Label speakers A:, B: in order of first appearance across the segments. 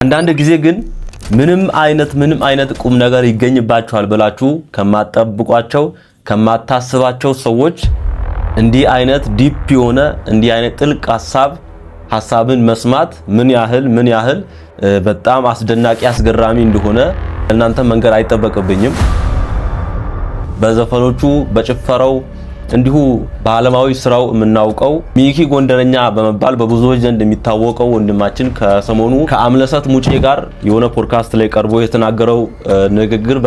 A: አንዳንድ ጊዜ ግን ምንም አይነት ቁም ነገር ይገኝባቸዋል ብላችሁ ከማትጠብቋቸው ከማታስባቸው ሰዎች እንዲህ አይነት ዲፕ የሆነ እንዲህ አይነት ጥልቅ ሐሳብን መስማት ምን ያህል በጣም አስደናቂ አስገራሚ እንደሆነ እናንተ መንገር አይጠበቅብኝም። በዘፈኖቹ በጭፈራው እንዲሁ በዓለማዊ ስራው የምናውቀው ሚኪ ጎንደረኛ በመባል በብዙዎች ዘንድ የሚታወቀው ወንድማችን ከሰሞኑ ከአምለሰት ሙጬ ጋር የሆነ ፖድካስት ላይ ቀርቦ የተናገረው ንግግር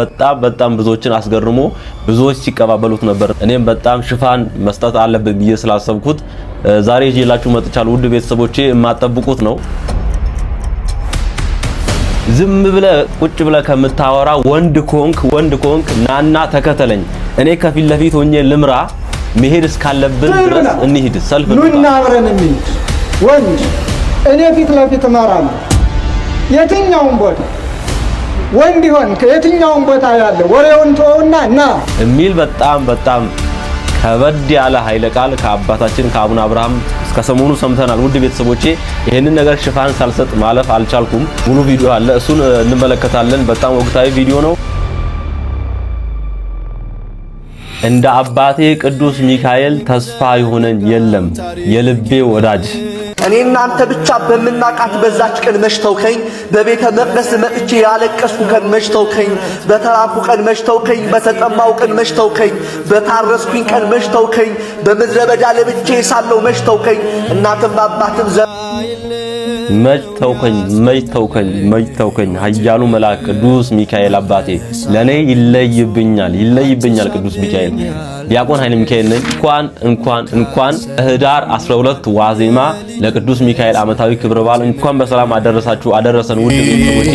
A: በጣም ብዙዎችን አስገርሞ ብዙዎች ሲቀባበሉት ነበር። እኔም በጣም ሽፋን መስጠት አለብኝ ብዬ ስላሰብኩት ዛሬ ይዤላችሁ መጥቻለሁ። ውድ ቤተሰቦቼ የማጠብቁት ነው። ዝም ብለ ቁጭ ብለ ከምታወራ ወንድ ኮንክ ናና ተከተለኝ፣ እኔ ከፊት ለፊት ሆኜ ልምራ፣ መሄድ እስካለብን ድረስ እንሂድ፣ ሰልፍ
B: ኑና አብረን እንሂድ። ወንድ እኔ ፊት ለፊት እመራለሁ የትኛውም ቦታ ወንድ ይሆን ከየትኛውም ቦታ ያለ ወሬውን ተወውና ና
A: የሚል በጣም ከበድ ያለ ኃይለ ቃል ከአባታችን ከአቡነ አብርሃም ከሰሞኑ ሰምተናል። ውድ ቤተሰቦቼ ይሄንን ነገር ሽፋን ሳልሰጥ ማለፍ አልቻልኩም። ሙሉ ቪዲዮ አለ፣ እሱን እንመለከታለን። በጣም ወቅታዊ ቪዲዮ ነው። እንደ አባቴ ቅዱስ ሚካኤል ተስፋ የሆነኝ የለም የልቤ ወዳጅ።
C: እኔ እናንተ ብቻ በመናቃት በዛች ቀን መሽተውከኝ፣ በቤተ መቅደስ መጥቼ ያለቀስኩ ቀን መሽተውከኝ፣ በተራብኩ ቀን መሽተውከኝ፣ በተጠማው ቀን መሽተውከኝ፣ በታረስኩኝ ቀን መሽተውከኝ፣ በምድረ በዳ ለብቼ ሳለው መሽተውከኝ፣ እናትም አባትም መጅተውከኝ ኃያሉ መልአክ ቅዱስ ሚካኤል አባቴ ለኔ ይለይብኛል ቅዱስ ሚካኤል። ዲያቆን ኃይለ ሚካኤል ነኝ። እንኳን ህዳር 12 ዋዜማ ለቅዱስ ሚካኤል ዓመታዊ ክብረ በዓል እንኳን በሰላም አደረሰን። ውድ ቤተሰቦቼ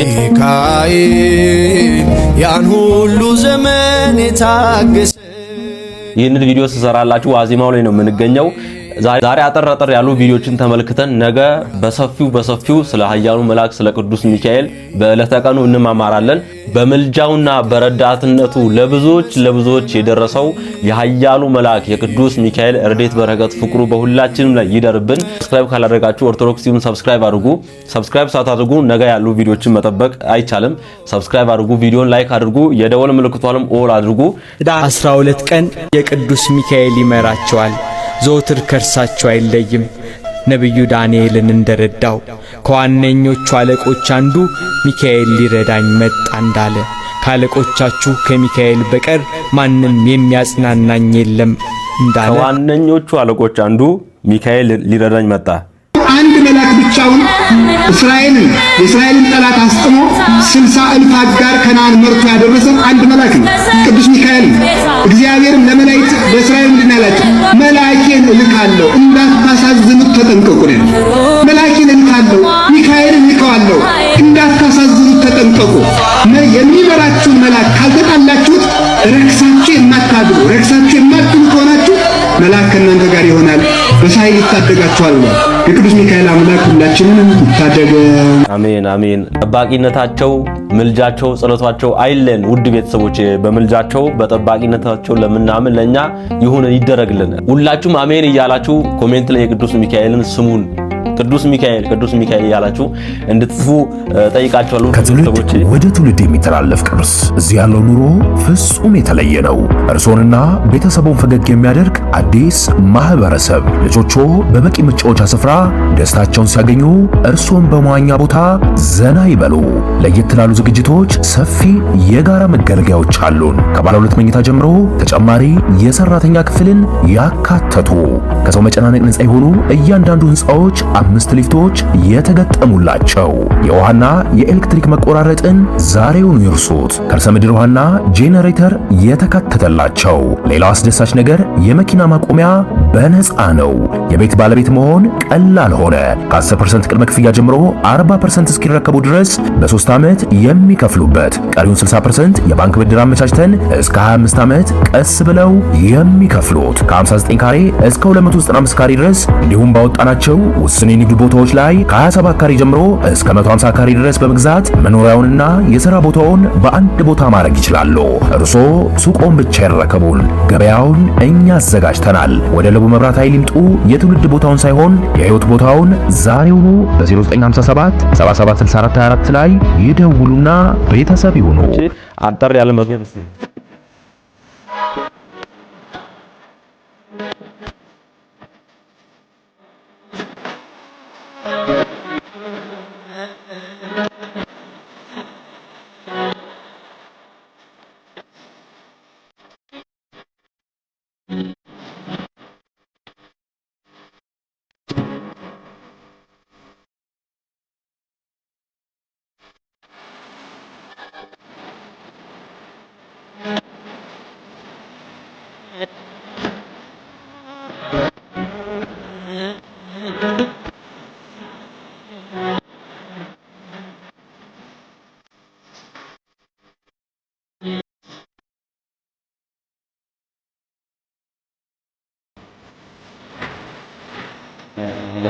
D: ያን ሁሉ ዘመን የታገሰ
A: ይህንን ቪዲዮ ስሰራላችሁ ዋዜማው ላይ ነው የምንገኘው። ዛሬ አጠር ያሉ ቪዲዮችን ተመልክተን ነገ በሰፊው ስለ ኃያሉ መልአክ ስለ ቅዱስ ሚካኤል በዕለተ ቀኑ እንማማራለን። በመልጃውና በረዳትነቱ ለብዙዎች የደረሰው የኃያሉ መልአክ የቅዱስ ሚካኤል ረድኤት በረከት ፍቅሩ በሁላችንም ላይ ይደርብን። ሰብስክራይብ ካላደረጋችሁ ኦርቶዶክሲውን ሰብስክራይብ አድርጉ። ሰብስክራይብ ሳታደርጉ ነገ ያሉ ቪዲዮችን መጠበቅ አይቻልም። ሰብስክራይብ አድርጉ፣ ቪዲዮን ላይክ አድርጉ፣ የደወል ምልክቷንም ኦል አድርጉ።
E: 12 ቀን የቅዱስ ሚካኤል ይመራቸዋል። ዘወትር ከርሳቸው አይለይም። ነብዩ ዳንኤልን እንደረዳው ከዋነኞቹ አለቆች አንዱ ሚካኤል ሊረዳኝ መጣ እንዳለ ካለቆቻችሁ ከሚካኤል በቀር ማንም የሚያጽናናኝ የለም እንዳለ
A: ከዋነኞቹ አለቆች አንዱ ሚካኤል ሊረዳኝ መጣ።
B: አንድ መልአክ ብቻውን የእስራኤልን ጠላት አስጥሞ 60,000 አጋር ከነዓን መርቶ ያደረሰ አንድ መልአክ ነው፣ ቅዱስ ሚካኤል ነው። እግዚአብሔርም ለመላእክት በእስራኤል ምንድን ያላቸው መልአኬን እልካለሁ እንዳታሳዝኑት ተጠንቀቁ ነው። መልአኬን እልካለሁ ሚካኤልን እልካለሁ እንዳታሳዝኑት ተጠንቀቁ። የሚመራችሁን መልአክ ካልተጣላችሁት ረክሳችሁ የማታድሩ ከሆናችሁ መልአክ ከእናንተ ጋር ይሆናል፣ በኃይል ይታደጋችኋል። የቅዱስ ሚካኤል አምላክ ሁላችንንም ይታደገን።
A: አሜን። ጠባቂነታቸው፣ ምልጃቸው፣ ጸሎታቸው አይለን። ውድ ቤተሰቦች በምልጃቸው በጠባቂነታቸው ለምናምን ለኛ ይሁን ይደረግልን። ሁላችሁም አሜን እያላችሁ ኮሜንት ላይ የቅዱስ ሚካኤልን ስሙን ቅዱስ ሚካኤል እያላችሁ እንድትጽፉ ጠይቃችኋለሁ።
F: ከትውልድ ወደ ትውልድ የሚተላለፍ ቅርስ። እዚህ ያለው ኑሮ ፍጹም የተለየ ነው። እርሶንና ቤተሰቦን ፈገግ የሚያደርግ አዲስ ማህበረሰብ። ልጆቹ በበቂ መጫወቻ ስፍራ ደስታቸውን ሲያገኙ፣ እርሶን በመዋኛ ቦታ ዘና ይበሉ። ለየት ላሉ ዝግጅቶች ሰፊ የጋራ መገልገያዎች አሉን። ከባለ 2 መኝታ ጀምሮ ተጨማሪ የሰራተኛ ክፍልን ያካተቱ ከሰው መጨናነቅ ነፃ የሆኑ እያንዳንዱ ህንጻዎች 5 ሊፍቶች የተገጠሙላቸው። የውሃና የኤሌክትሪክ መቆራረጥን ዛሬውን ይርሱት። ከርሰ ምድር ውሃና ጄኔሬተር የተካተተላቸው። ሌላው አስደሳች ነገር የመኪና ማቆሚያ በነፃ ነው። የቤት ባለቤት መሆን ቀላል ሆነ። ከ10% ቅድመ ክፍያ ጀምሮ 40% እስኪረከቡ ድረስ በ3 ዓመት የሚከፍሉበት፣ ቀሪውን 60% የባንክ ብድር አመቻችተን እስከ 25 ዓመት ቀስ ብለው የሚከፍሉት፣ ከ59 ካሬ እስከ 295 ካሬ ድረስ እንዲሁም ባወጣናቸው ውስን የንግድ ቦታዎች ላይ ከ27 ካሬ ጀምሮ እስከ 150 ካሬ ድረስ በመግዛት መኖሪያውንና የሥራ ቦታውን በአንድ ቦታ ማድረግ ይችላሉ። እርስዎ ሱቆን ብቻ ይረከቡን፣ ገበያውን እኛ አዘጋጅተናል። ወደ ለቡ መብራት ኃይል ይምጡ። የትውልድ ቦታውን ሳይሆን የህይወት ቦታውን ዛሬውኑ በ0957 776424 ላይ ይደውሉና ቤተሰብ ይሁኑ።
A: አጠር ያለ መግቢያ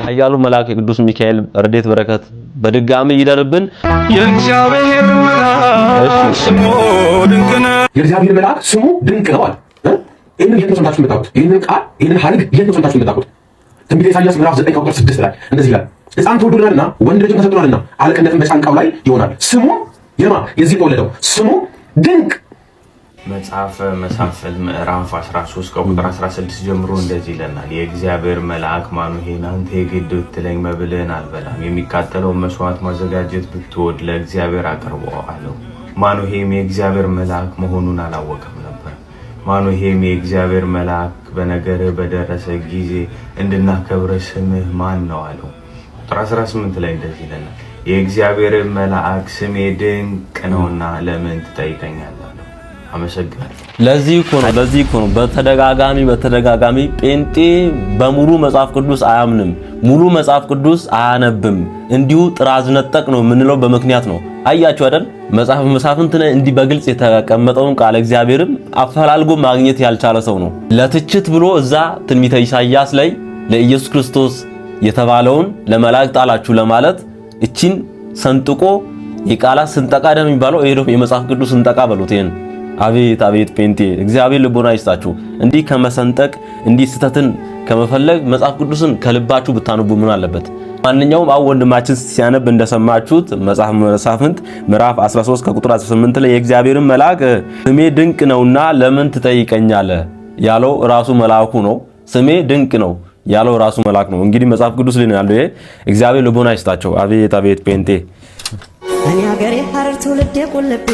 A: ኃያሉ መልአክ ቅዱስ ሚካኤል ረድኤት በረከት በድጋሚ ይደርብን።
G: የእግዚአብሔር መልአክ ስሙ ድንቅ ነው።
F: የእግዚአብሔር መልአክ ስሙ ድንቅ ነው አለ። ይህንን የት ነው ሰምታችሁ የምታውቁት? ይህንን ቃል ይህንን ሐረግ የት ነው ሰምታችሁ የምታውቁት? ትንቢተ ኢሳይያስ ምዕራፍ 9 ቁጥር 6 ላይ እንደዚህ ይላል፣ ሕፃን ተወልዶልናልና ወንድ ልጅም ተሰጥቶናልና አለቅነትም በጫንቃው ላይ ይሆናል። ስሙ የዚህ የተወለደው ስሙ ድንቅ።
H: መጽሐፈ መሳፍንት ምዕራፍ 13 ከቁጥር 16 ጀምሮ እንደዚህ ይለናል። የእግዚአብሔር መልአክ ማኑሄን አንተ የግድ ብትለኝ መብልህን አልበላም፣ የሚቃጠለውን መስዋዕት ማዘጋጀት ብትወድ ለእግዚአብሔር አቅርበው አለው። ማኑሄም የእግዚአብሔር መልአክ መሆኑን አላወቀም ነበር። ማኑሄም የእግዚአብሔር መልአክ በነገርህ በደረሰ ጊዜ እንድናከብረ ስምህ ማን ነው አለው። ቁጥር 18 ላይ እንደዚህ ይለናል። የእግዚአብሔር መልአክ ስሜ ድንቅ ነውና ለምን ትጠይቀኛለህ? አመሰግናለሁ።
A: ለዚህ እኮ ነው በተደጋጋሚ ጴንጤ በሙሉ መጽሐፍ ቅዱስ አያምንም፣ ሙሉ መጽሐፍ ቅዱስ አያነብም፣ እንዲሁ ጥራዝ ነጠቅ ነው የምንለው በምክንያት ነው። አያችሁ አይደል? መጽሐፍ መሳፍንት እንዲህ በግልጽ የተቀመጠውን ቃል እግዚአብሔርም አፈላልጎ ማግኘት ያልቻለ ሰው ነው። ለትችት ብሎ እዛ ትንቢተ ኢሳይያስ ላይ ለኢየሱስ ክርስቶስ የተባለውን ለመላእክት ጣላችሁ ለማለት እቺን ሰንጥቆ የቃላት ስንጠቃ ደም የሚባለው ይሄ ነው። የመጽሐፍ ቅዱስ ስንጠቃ በሉት ይሄን። አቤት አቤት ጴንጤ እግዚአብሔር ልቦና ይስጣችሁ። እንዲህ ከመሰንጠቅ እንዲህ ስተትን ከመፈለግ መጽሐፍ ቅዱስን ከልባችሁ ብታነቡ ምን አለበት? ማንኛውም ወንድማችን ሲያነብ እንደሰማችሁት መጽሐፍ መሳፍንት ምዕራፍ 13 ከቁጥር 18 ላይ የእግዚአብሔርን መልአክ ስሜ ድንቅ ነውና ለምን ትጠይቀኛለህ ያለው ራሱ መልአኩ ነው። ስሜ ድንቅ ነው ያለው ራሱ መልአክ ነው። እንግዲህ መጽሐፍ ቅዱስ ላይ ነው ያለው። ይሄ እግዚአብሔር ልቦና ይስጣቸው። አቤት አቤት ጴንጤ
I: እኔ ሀገሬ ሐረር ትውልዴ ቁልቤ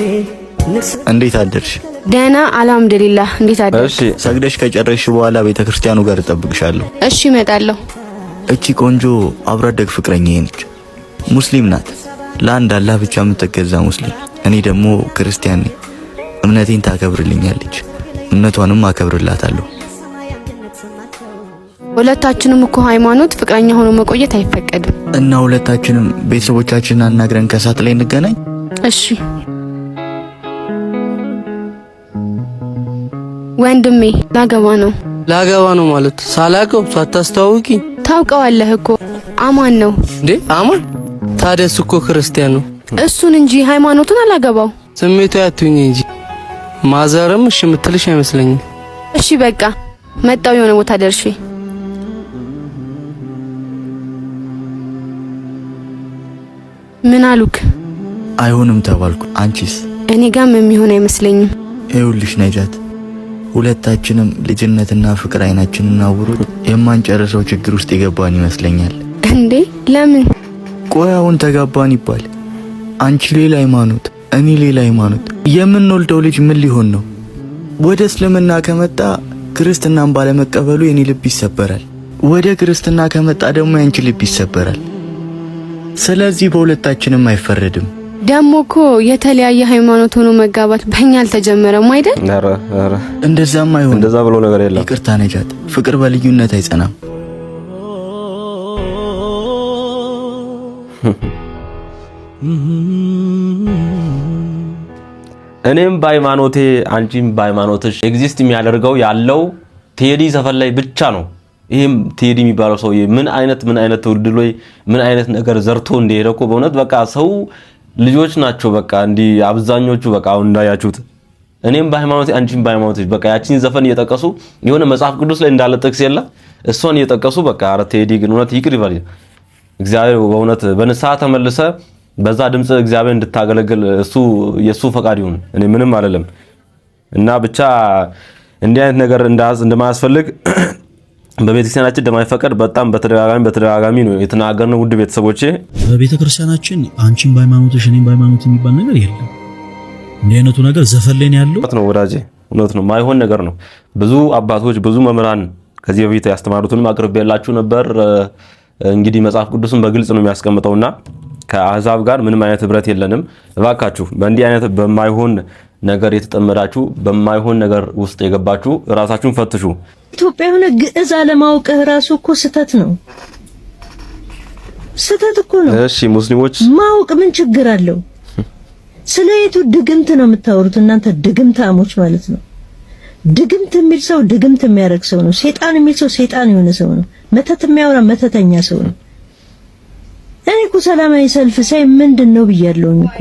J: እንዴት አደርሽ?
K: ደህና አልሐምዱሊላህ። እንዴት አደርሽ?
J: እሺ ሰግደሽ ከጨረስሽ በኋላ ቤተክርስቲያኑ ጋር እጠብቅሻለሁ።
K: እሺ እመጣለሁ።
J: እቺ ቆንጆ አብሮ አደግ ፍቅረኛዬ ነች። ሙስሊም ናት። ለአንድ አላህ ብቻ የምትገዛ ሙስሊም። እኔ ደግሞ ክርስቲያን ነኝ። እምነቴን ታከብርልኛለች፣ እምነቷንም አከብርላታለሁ።
K: ሁለታችንም እኮ ሃይማኖት ፍቅረኛ ሆኖ መቆየት አይፈቀድም
J: እና ሁለታችንም ቤተሰቦቻችንን አናግረን ከሳት ላይ እንገናኝ።
K: እሺ ወንድሜ ላገባ ነው።
L: ላገባ ነው ማለት ሳላቀው ሳታስተዋውቂ?
K: ታውቀዋለህ እኮ አማን ነው
L: እንዴ? አማን ታደስ እኮ ክርስቲያን ነው።
K: እሱን እንጂ ሃይማኖቱን አላገባው።
L: ስሜቱ ያቱኝ እንጂ ማዘርም እሺ የምትልሽ አይመስለኝም።
K: እሺ በቃ መጣው የሆነ ቦታ ደርሼ። ምን አሉክ?
J: አይሆንም ተባልኩ። አንቺስ?
K: እኔ ጋም የሚሆን አይመስለኝም።
J: ይኸውልሽ ነጃት፣ ሁለታችንም ልጅነትና ፍቅር አይናችንን አውሮት የማንጨርሰው ችግር ውስጥ የገባን ይመስለኛል።
K: እንዴ ለምን?
J: ቆይ አሁን ተጋባን ይባል፣ አንቺ ሌላ ሃይማኖት፣ እኔ ሌላ ሃይማኖት፣ የምንወልደው ልጅ ምን ሊሆን ነው? ወደ እስልምና ከመጣ ክርስትናን ባለመቀበሉ የኔ ልብ ይሰበራል። ወደ ክርስትና ከመጣ ደግሞ ያንቺ ልብ ይሰበራል። ስለዚህ በሁለታችንም አይፈረድም።
K: ደሞ እኮ የተለያየ ሃይማኖት ሆኖ መጋባት በእኛ አልተጀመረም አይደል?
J: ኧረ እንደዛም አይሆን።
A: እንደዛ ብሎ ነገር የለም።
J: ይቅርታ ነጃት፣ ፍቅር በልዩነት አይጸናም።
A: እኔም በሃይማኖቴ አንቺም በሃይማኖትሽ ኤግዚስት የሚያደርገው ያለው ቴዲ ዘፈን ላይ ብቻ ነው። ይሄም ቴዲ የሚባለው ሰውዬ ምን አይነት ትውልድ ላይ ምን አይነት ነገር ዘርቶ እንደሄደ እኮ በእውነት በቃ ሰው ልጆች ናቸው በቃ እንዲ አብዛኞቹ በቃ አሁን እንዳያችሁት እኔም በሃይማኖት አንቺም በሃይማኖት በቃ ያቺን ዘፈን እየጠቀሱ የሆነ መጽሐፍ ቅዱስ ላይ እንዳለ ጥቅስ የለ እሷን እየጠቀሱ በቃ አረ ቴዲ ግን እውነት ይቅር ይበል እግዚአብሔር በእውነት በንስሐ ተመልሰ በዛ ድምጽ እግዚአብሔር እንድታገለግል እሱ የሱ ፈቃድ ይሁን እኔ ምንም አይደለም እና ብቻ እንዲህ አይነት ነገር እንደማያስፈልግ በቤተክርስቲያናችን እንደማይፈቀድ በጣም በተደጋጋሚ ነው የተናገርነው ውድ ቤተሰቦቼ
M: በቤተክርስቲያናችን አንቺም በሃይማኖትሽ እኔም በሃይማኖት የሚባል ነገር የለም እንዲህ አይነቱ ነገር ዘፈን ላይ ነው ያለው
A: ነው ወዳጄ እውነት ነው ማይሆን ነገር ነው ብዙ አባቶች ብዙ መምህራን ከዚህ በፊት ያስተማሩትንም አቅርቤላችሁ ነበር እንግዲህ መጽሐፍ ቅዱስን በግልጽ ነው የሚያስቀምጠውና ከአሕዛብ ጋር ምንም አይነት ህብረት የለንም እባካችሁ በእንዲህ አይነት በማይሆን ነገር የተጠመዳችሁ በማይሆን ነገር ውስጥ የገባችሁ ራሳችሁን ፈትሹ
N: ኢትዮጵያ ሆነ ግዕዝ አለማወቅህ ራሱ እኮ ስህተት ነው ስህተት እኮ ነው
A: እሺ ሙስሊሞች
N: ማወቅ ምን ችግር አለው ስለየቱ ድግምት ነው የምታወሩት እናንተ ድግምታሞች ማለት ነው ድግምት የሚል ሰው ድግምት የሚያረግ ሰው ነው ሴጣን የሚል ሰው ሴጣን የሆነ ሰው ነው መተት የሚያወራ መተተኛ ሰው ነው እኔ እኮ ሰላማዊ ሰልፍ ሳይ ምንድነው ብያለሁኝ እኮ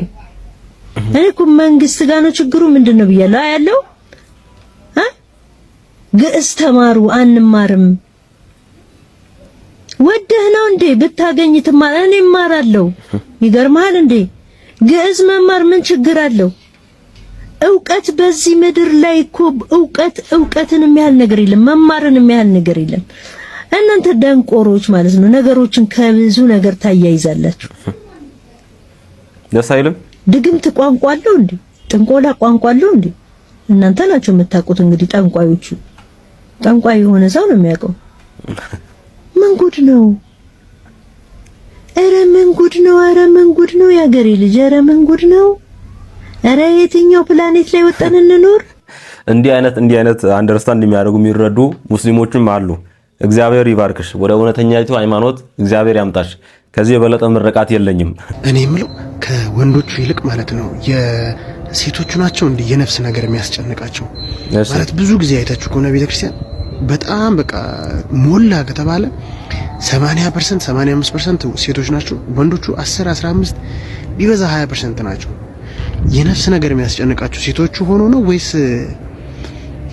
N: እኔ እኮ መንግስት ጋር ነው ችግሩ ምንድነው ብያለሁ አያለው ግዕዝ ተማሩ አንማርም ወደህ ነው እንዴ ብታገኝ ትማር እኔ እማራለሁ ይገርማል እንዴ ግዕዝ መማር ምን ችግር አለው ዕውቀት በዚህ ምድር ላይ እኮ ዕውቀትን የሚያህል ነገር የለም መማርን የሚያህል ነገር የለም እናንተ ደንቆሮች ማለት ነው ነገሮችን ከብዙ ነገር ታያይዛላችሁ
A: ደስ አይልም
N: ድግምት ቋንቋ አለው እንዴ ጥንቆላ ቋንቋ አለው እንዴ እናንተ ናችሁ የምታውቁት እንግዲህ ጠንቋዮቹ ጠንቋይ የሆነ ሰው ነው የሚያውቀው ምን ጉድ ነው ኧረ ምን ጉድ ነው ኧረ ምን ጉድ ነው ያገሬ ልጅ ኧረ ምን ጉድ ነው ኧረ የትኛው ፕላኔት ላይ ወጣን እንኖር
A: እንዲህ አይነት አንደርስታንድ የሚያደርጉ የሚረዱ ሙስሊሞችም አሉ እግዚአብሔር ይባርክሽ ወደ እውነተኛይቱ ሃይማኖት እግዚአብሔር ያምጣሽ ከዚህ የበለጠ ምርቃት የለኝም
O: እኔ የምለው ከወንዶቹ ይልቅ ማለት ነው የሴቶቹ ናቸው እንደ የነፍስ ነገር የሚያስጨንቃቸው ማለት ብዙ ጊዜ አይታችሁ ከሆነ ቤተክርስቲያን በጣም በቃ ሞላ ከተባለ 80% 85% ሴቶች ናቸው ወንዶቹ 10 15 ቢበዛ 20% ናቸው የነፍስ ነገር የሚያስጨንቃቸው ሴቶቹ ሆኖ ነው ወይስ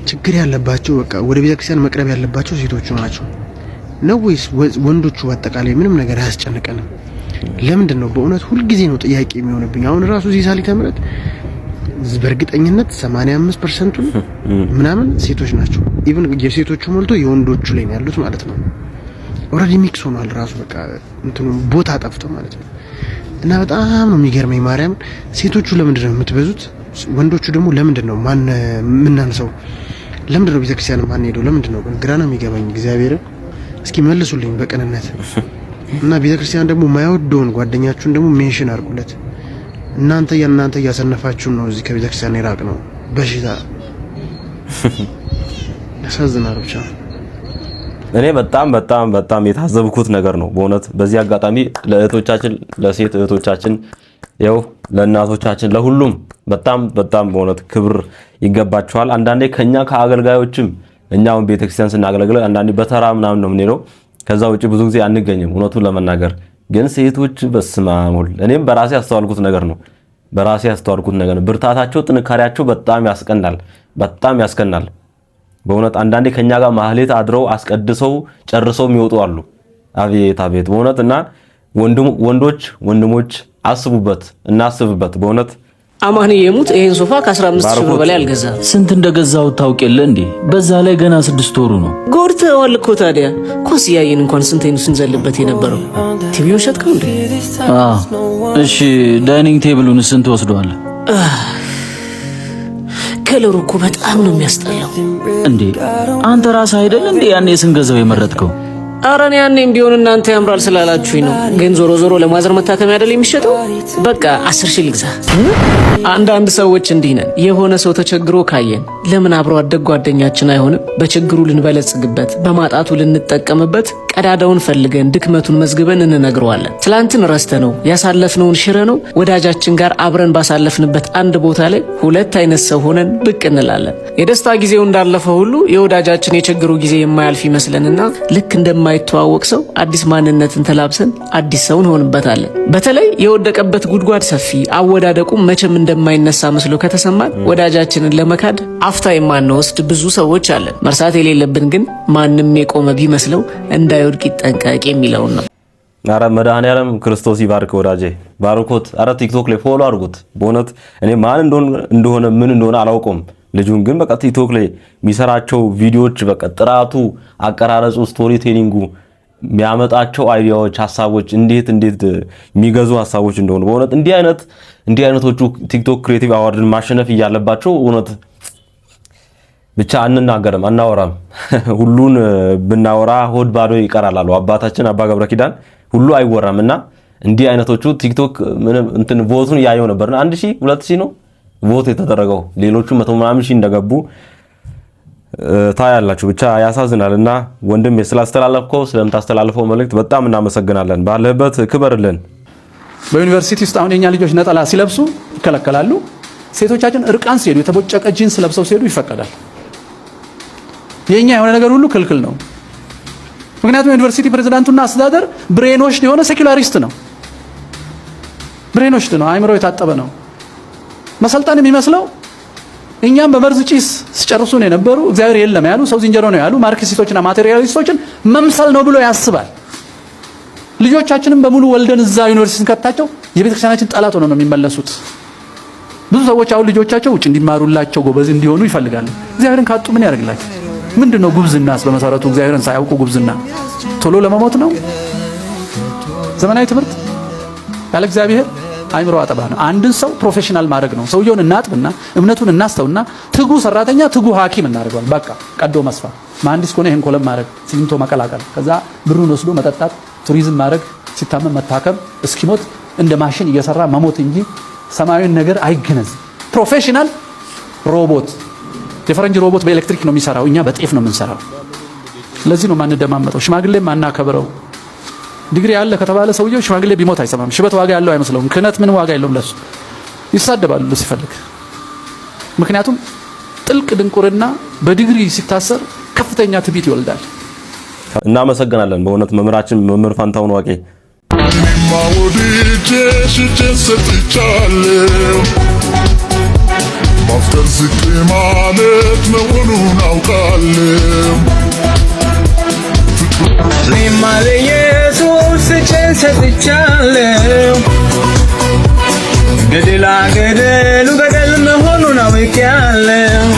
O: ችግር ያለባቸው በቃ ወደ ቤተክርስቲያን መቅረብ ያለባቸው ሴቶቹ ናቸው ነው ወይስ ወንዶቹ በአጠቃላይ ምንም ነገር አያስጨንቀንም ለምንድን ነው በእውነት ሁሉ ጊዜ ነው ጥያቄ የሚሆንብኝ አሁን ራሱ እዚህ ሳሊ ተምረት በእርግጠኝነት 85% ምናምን ሴቶች ናቸው ኢቭን የሴቶቹ ሞልቶ የወንዶቹ ላይ ነው ያሉት ማለት ነው ኦሬዲ ሚክስ ሆኗል ራሱ በቃ እንትኑ ቦታ ጠፍቶ ማለት ነው እና በጣም ነው የሚገርመኝ ማርያም ሴቶቹ ለምንድን ነው የምትበዙት ወንዶቹ ደግሞ ለምንድን ነው ማን ምናንሰው ለምንድን ነው ቤተክርስቲያን ማን ሄደው ለምንድን ነው ግራ ነው የሚገባኝ እግዚአብሔር እስኪ መልሱልኝ በቀንነት እና ቤተክርስቲያን ደግሞ ማይወደውን ጓደኛችሁን ደግሞ ሜንሽን አድርጉለት እናንተ ያሰነፋችሁ ነው እዚህ ከቤተክርስቲያን ይራቅ ነው በሽታ ያሳዝናል ብቻ
A: እኔ በጣም የታዘብኩት ነገር ነው በእውነት በዚህ አጋጣሚ ለእህቶቻችን ለሴት እህቶቻችን ያው ለእናቶቻችን ለሁሉም በጣም በእውነት ክብር ይገባቸዋል አንዳንዴ ከኛ ከአገልጋዮችም እኛውን ቤተክርስቲያን ስናገለግል አንዳንዴ በተራ ምናምን ነው የምንሄደው ከዛ ውጪ ብዙ ጊዜ አንገኝም እውነቱን ለመናገር ግን ሴቶች በስማሙል እኔም በራሴ ያስተዋልኩት ነገር ነው ብርታታቸው ጥንካሬያቸው በጣም ያስቀናል በእውነት አንዳንዴ ከኛ ጋር ማህሌት አድረው አስቀድሰው ጨርሰው የሚወጡ አሉ አቤት በእውነት እና ወንድሞች አስቡበት እናስብበት በእውነት
P: አማን የሙት ይሄን ሶፋ ከ15 ብር በላይ አልገዛ
Q: ስንት እንደገዛው ታውቂለ እንዴ በዛ ላይ ገና 6 ወሩ ነው
P: ጎርተዋል እኮ ታዲያ ኮስ ያየን እንኳን ስንቴን ስንዘልበት የነበረው ቲቪውን ሸጥከው እንዴ
Q: እሺ ዳይኒንግ ቴብሉን ስንት ወስዷል
P: ከለሩ እኮ በጣም ነው የሚያስጠላው
Q: እንዴ አንተ ራስህ አይደል እንዴ ያኔ ስንገዛው የመረጥከው
P: ኧረ እኔ ያኔም ቢሆን እናንተ ያምራል ስላላችሁኝ ነው። ግን ዞሮ ዞሮ ለማዘር መታከሚያ አይደል የሚሸጠው? በቃ 10 ሺህ ልግዛ። አንዳንድ ሰዎች እንዲህ ነን። የሆነ ሰው ተቸግሮ ካየን ለምን አብሮ አደግ ጓደኛችን አይሆንም? በችግሩ ልንበለጽግበት፣ በማጣቱ ልንጠቀምበት ቀዳዳውን ፈልገን ድክመቱን መዝግበን እንነግረዋለን። ትላንትን ረስተነው ያሳለፍነውን ሽረነው ወዳጃችን ጋር አብረን ባሳለፍንበት አንድ ቦታ ላይ ሁለት አይነት ሰው ሆነን ብቅ እንላለን። የደስታ ጊዜው እንዳለፈ ሁሉ የወዳጃችን የችግሩ ጊዜ የማያልፍ ይመስለንና ልክ እንደማይተዋወቅ ሰው አዲስ ማንነትን ተላብሰን አዲስ ሰው እንሆንበታለን። በተለይ የወደቀበት ጉድጓድ ሰፊ፣ አወዳደቁ መቼም እንደማይነሳ መስሎ ከተሰማን ወዳጃችንን ለመካድ አፍታ የማንወስድ ብዙ ሰዎች አለን። መርሳት የሌለብን ግን ማንም የቆመ ቢመስለው እንዳይወድቅ ይጠንቀቅ የሚለውን ነው።
A: አረ መድኃኒዓለም ክርስቶስ ይባርክ ወዳጄ፣ ባርኮት። አረ ቲክቶክ ላይ ፎሎ አድርጉት። በእውነት እኔ ማን እንደሆነ ምን እንደሆነ አላውቀውም። ልጁን ግን በቃ ቲክቶክ ላይ የሚሰራቸው ቪዲዮዎች በቃ ጥራቱ፣ አቀራረጹ፣ ስቶሪ ቴሊንጉ የሚያመጣቸው አይዲያዎች፣ ሐሳቦች እንዴት የሚገዙ ሐሳቦች እንደሆኑ በእውነት እንዲህ አይነቶቹ ቲክቶክ ክሬቲቭ አዋርድን ማሸነፍ እያለባቸው እውነት ብቻ አንናገርም፣ አናወራም። ሁሉን ብናወራ ሆድ ባዶ ይቀራል አሉ አባታችን አባ ገብረ ኪዳን። ሁሉ አይወራምና እንዲህ አይነቶቹ ቲክቶክ እንትን ቮቱን ያየው ነበርና 1000 2000 ነው ቮት የተደረገው። ሌሎቹ 100 ምናምን ሺህ እንደገቡ ታያላችሁ። ብቻ ያሳዝናልና ወንድም ስላስተላለፍከው ስለምታስተላልፈው መልእክት በጣም እናመሰግናለን። ባለበት ክበርልን።
R: በዩኒቨርሲቲ ውስጥ አሁን የኛ ልጆች ነጠላ ሲለብሱ ይከለከላሉ። ሴቶቻችን እርቃን ሲሄዱ የተቦጨቀ ጂንስ ለብሰው ሲሄዱ ይፈቀዳል። የኛ የሆነ ነገር ሁሉ ክልክል ነው። ምክንያቱም ዩኒቨርሲቲ ፕሬዝዳንቱና አስተዳደር ብሬኖሽድ የሆነ ሴኩላሪስት ነው። ብሬኖሽድ ነው፣ አይምሮ የታጠበ ነው። መሰልጠን የሚመስለው እኛም በመርዝ ጭስ ሲጨርሱ ነው የነበሩ እግዚአብሔር የለም ያሉ ሰው ዝንጀሮ ነው ያሉ ማርክሲስቶችና ማቴሪያሊስቶችን መምሰል ነው ብሎ ያስባል። ልጆቻችንን በሙሉ ወልደን እዛ ዩኒቨርሲቲ ስንከታቸው የቤተክርስቲያናችን ጠላት ሆነው ነው የሚመለሱት። ብዙ ሰዎች አሁን ልጆቻቸው ውጭ እንዲማሩላቸው ጎበዝ እንዲሆኑ ይፈልጋሉ። እግዚአብሔርን ካጡ ምን ያደርግላቸው? ምንድነው ጉብዝናስ? በመሰረቱ እግዚአብሔርን ሳያውቁ ጉብዝና ቶሎ ለመሞት ነው። ዘመናዊ ትምህርት ያለ እግዚአብሔር አይምሮ አጠባ ነው። አንድን ሰው ፕሮፌሽናል ማድረግ ነው። ሰውየውን እናጥብና እምነቱን እናስተውና ትጉ ሰራተኛ፣ ትጉ ሐኪም እናደርገዋል። በቃ ቀዶ መስፋት፣ መሐንዲስ ከሆነ ይሄን ኮለም ማድረግ፣ ሲሚንቶ መቀላቀል፣ ከዛ ብሩን ወስዶ መጠጣት፣ ቱሪዝም ማድረግ፣ ሲታመም መታከም፣ እስኪሞት እንደ ማሽን እየሰራ መሞት እንጂ ሰማያዊን ነገር አይገነዝ። ፕሮፌሽናል ሮቦት፣ የፈረንጅ ሮቦት በኤሌክትሪክ ነው የሚሰራው፣ እኛ በጤፍ ነው የምንሰራው። ለዚህ ነው ማንደማመጠው፣ ሽማግሌ ማናከብረው። ዲግሪ ያለ ከተባለ ሰውየው ሽማግሌ ቢሞት አይሰማም። ሽበት ዋጋ ያለው አይመስለውም። ክህነት ምን ዋጋ የለውም ለሱ። ይሳደባሉ ሲፈልግ። ምክንያቱም ጥልቅ ድንቁርና በዲግሪ ሲታሰር ከፍተኛ ትዕቢት ይወልዳል።
A: እናመሰግናለን በእውነት መምህራችን መምህር ፋንታሁን ዋቄ። ማፍቀር ዝቅ ማለት መሆኑን አውቃለሁ።
S: እኔማ ለኢየሱስ እጄን ሰጥቻለሁ። ገደላ ገደሉ ገደል መሆኑን አውቄያለሁ።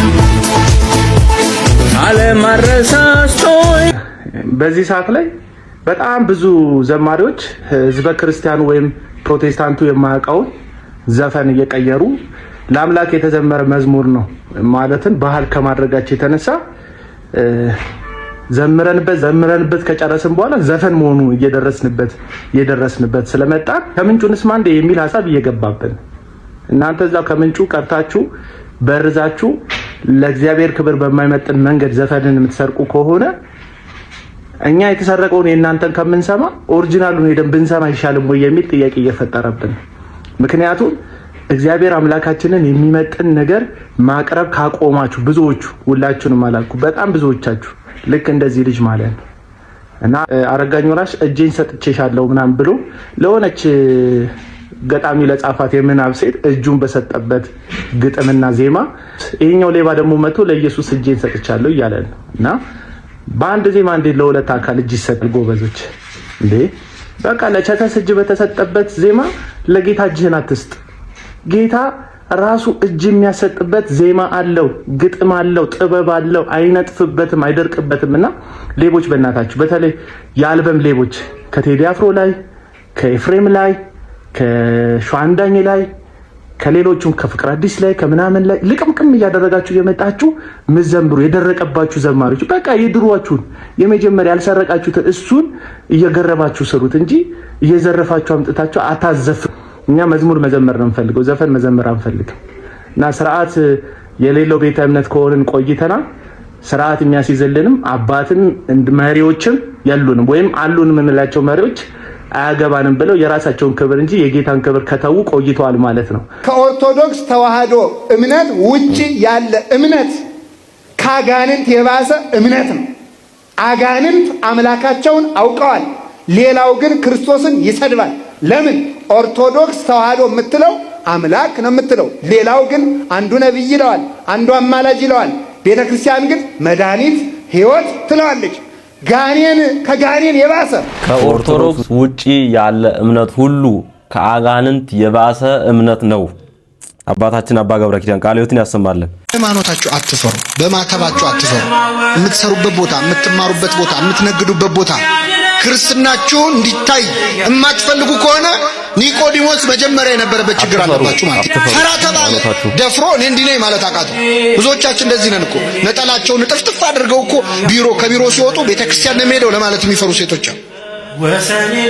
S: ዓለም አረሳስቶኝ
T: በዚህ ሰዓት ላይ በጣም ብዙ ዘማሪዎች ህዝበ ክርስቲያኑ ወይም ፕሮቴስታንቱ የማያውቀውን ዘፈን እየቀየሩ ለአምላክ የተዘመረ መዝሙር ነው ማለትን ባህል ከማድረጋቸው የተነሳ ዘምረንበት ከጨረስን በኋላ ዘፈን መሆኑ እየደረስንበት ስለመጣ ከምንጩንስ ማንዴ የሚል ሐሳብ እየገባብን እናንተ እዛው ከምንጩ ቀርታችሁ በርዛችሁ ለእግዚአብሔር ክብር በማይመጥን መንገድ ዘፈንን የምትሰርቁ ከሆነ እኛ የተሰረቀውን የእናንተን ከምንሰማ ኦሪጂናሉን ሄደን ብንሰማ ይሻልም ወይ የሚል ጥያቄ እየፈጠረብን። ምክንያቱም እግዚአብሔር አምላካችንን የሚመጥን ነገር ማቅረብ ካቆማችሁ ብዙዎቹ፣ ሁላችሁንም አላልኩ፣ በጣም ብዙዎቻችሁ ልክ እንደዚህ ልጅ ማለት ነው እና አረጋኝ ወራሽ እጄን ሰጥቼሻለሁ ምናምን ብሎ ለሆነች ገጣሚ ለጻፋት የምናብ ሴት እጁን በሰጠበት ግጥምና ዜማ ይሄኛው ሌባ ደግሞ መጥቶ ለኢየሱስ እጄን ሰጥቻለሁ እያለ ነው እና በአንድ ዜማ እንዴት ለሁለት አካል እጅ ይሰጣል? ጎበዞች እንዴ! በቃ ለቸተስ እጅ በተሰጠበት ዜማ ለጌታ እጅህን አትስጥ። ጌታ ራሱ እጅ የሚያሰጥበት ዜማ አለው፣ ግጥም አለው፣ ጥበብ አለው። አይነጥፍበትም፣ አይደርቅበትም። እና ሌቦች በእናታችሁ በተለይ የአልበም ሌቦች ከቴዲ አፍሮ ላይ፣ ከኤፍሬም ላይ፣ ከሸዋንዳኝ ላይ፣ ከሌሎቹም ከፍቅር አዲስ ላይ ከምናምን ላይ ልቅምቅም እያደረጋችሁ የመጣችሁ ምዘምሩ የደረቀባችሁ ዘማሪዎች በቃ የድሮዋችሁን የመጀመሪያ ያልሰረቃችሁትን እሱን እየገረባችሁ ስሩት እንጂ እየዘረፋችሁ አምጥታችሁ አታዘፍ። እኛ መዝሙር መዘመር ነው እንፈልገው፣ ዘፈን መዘመር አንፈልግም። እና ስርዓት የሌለው ቤተ እምነት ከሆነን ቆይተና ስርዓት የሚያስይዝልንም አባትም መሪዎችም ያሉንም ወይም አሉን የምንላቸው መሪዎች አያገባንም ብለው የራሳቸውን ክብር እንጂ የጌታን ክብር ከተው ቆይተዋል ማለት ነው።
B: ከኦርቶዶክስ ተዋህዶ እምነት ውጪ ያለ እምነት ከአጋንንት የባሰ እምነት ነው። አጋንንት አምላካቸውን አውቀዋል። ሌላው ግን ክርስቶስን ይሰድባል። ለምን? ኦርቶዶክስ ተዋህዶ የምትለው አምላክ ነው የምትለው። ሌላው ግን አንዱ ነብይ ይለዋል፣ አንዱ አማላጅ ይለዋል። ቤተ ክርስቲያን ግን መድኃኒት ሕይወት ትለዋለች። ጋኔን ከጋኔን የባሰ
A: ከኦርቶዶክስ ውጪ ያለ እምነት ሁሉ ከአጋንንት የባሰ እምነት ነው። አባታችን አባ ገብረ ኪዳን ቃለ ሕይወትን ያሰማልን።
O: ሃይማኖታችሁ አትፈሩ፣ በማተባችሁ አትፈሩ። የምትሰሩበት ቦታ፣ የምትማሩበት ቦታ፣ የምትነግዱበት ቦታ ክርስትናችሁ እንዲታይ የማትፈልጉ ከሆነ ኒቆዲሞስ መጀመሪያ የነበረበት ችግር አለባችሁ ማለት ነው። ፈራ ተባለ ደፍሮ እኔ እንዲህ ነኝ ማለት አቃተው። ብዙዎቻችን እንደዚህ ነን እኮ ነጠላቸውን ጥፍጥፍ አድርገው እኮ ከቢሮ ሲወጡ ቤተክርስቲያን ነው የሚሄደው ለማለት የሚፈሩ ሴቶች አሉ።